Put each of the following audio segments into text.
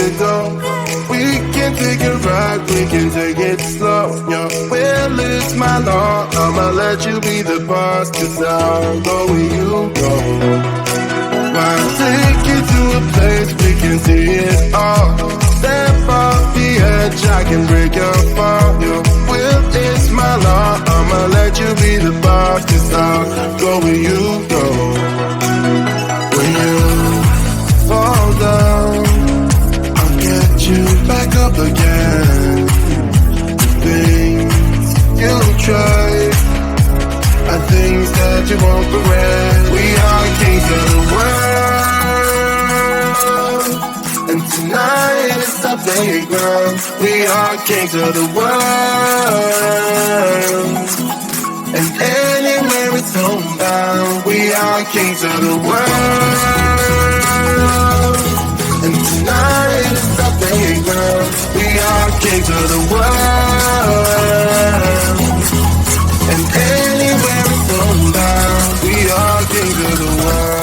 to go. We can take it right, we can take it slow. Your will is my law, I'ma let you be the boss, 'cause I'll go where you go. I'll take you to a place we can see it all. Step off the edge, I can break your fall. Your will is my law, I'ma let you be the boss, 'cause I'll go where you go. When you fall down, I'll get you back up again. The things you try are things that you won't regret. We are kings of the world, and tonight is our playground. We are kings of the world, and anywhere it's homebound. We are kings of the world, and tonight is our playground. We are kings of the world, and anywhere it's homebound. We are kings of the world.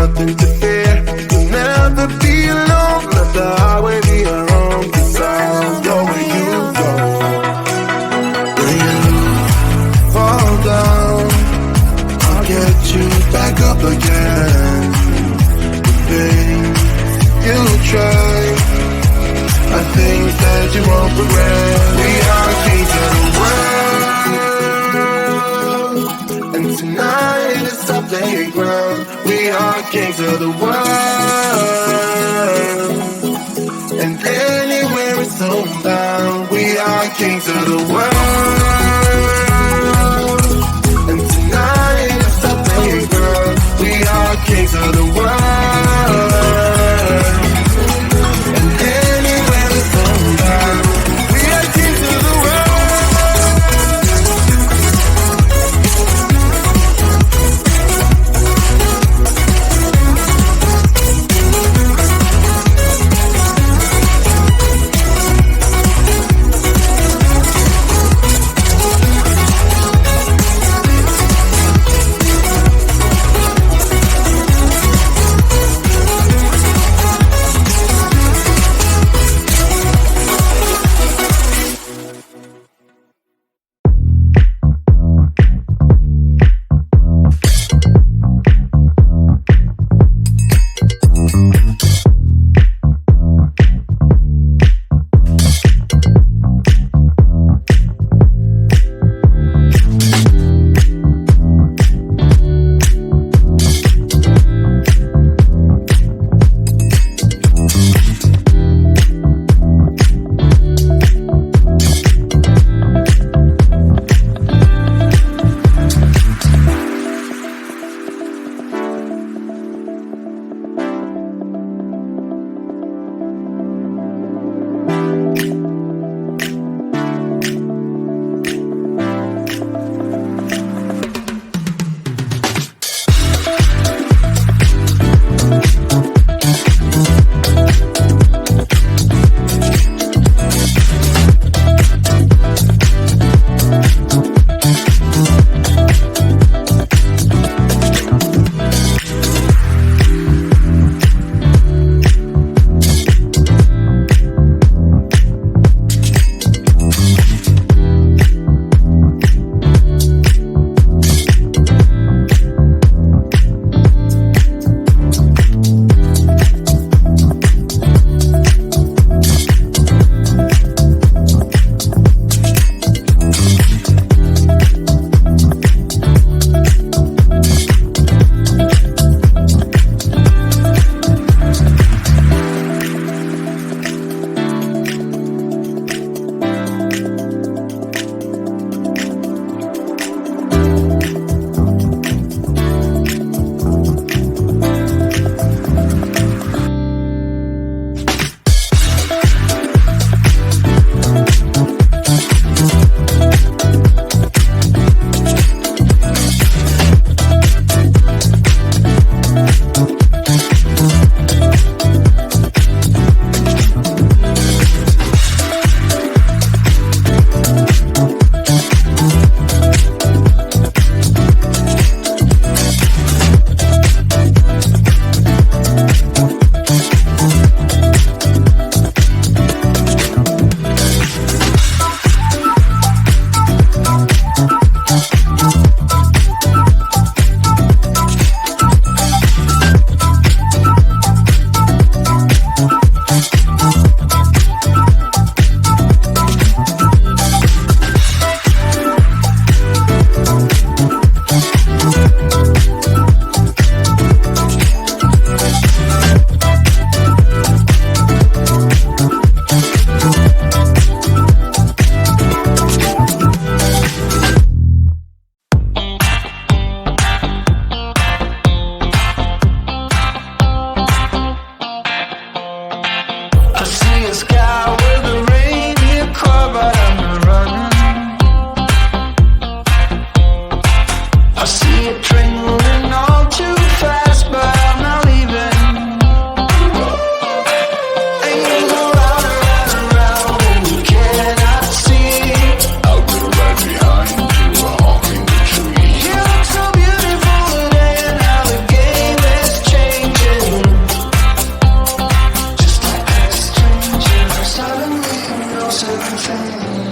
Nothing to fear, you'll never be alone. Let the highway be your home, 'cause I'll go where you go. When you fall down, I'll get you back up again. The things you try are things that you won't regret. We are kings of the world, and tonight is our playground. We are kings of the world, and anywhere it's homebound. We are kings of the world, and tonight it's our playground. We are kings of the world, and anywhere it's homebound. We are kings of the world. closer and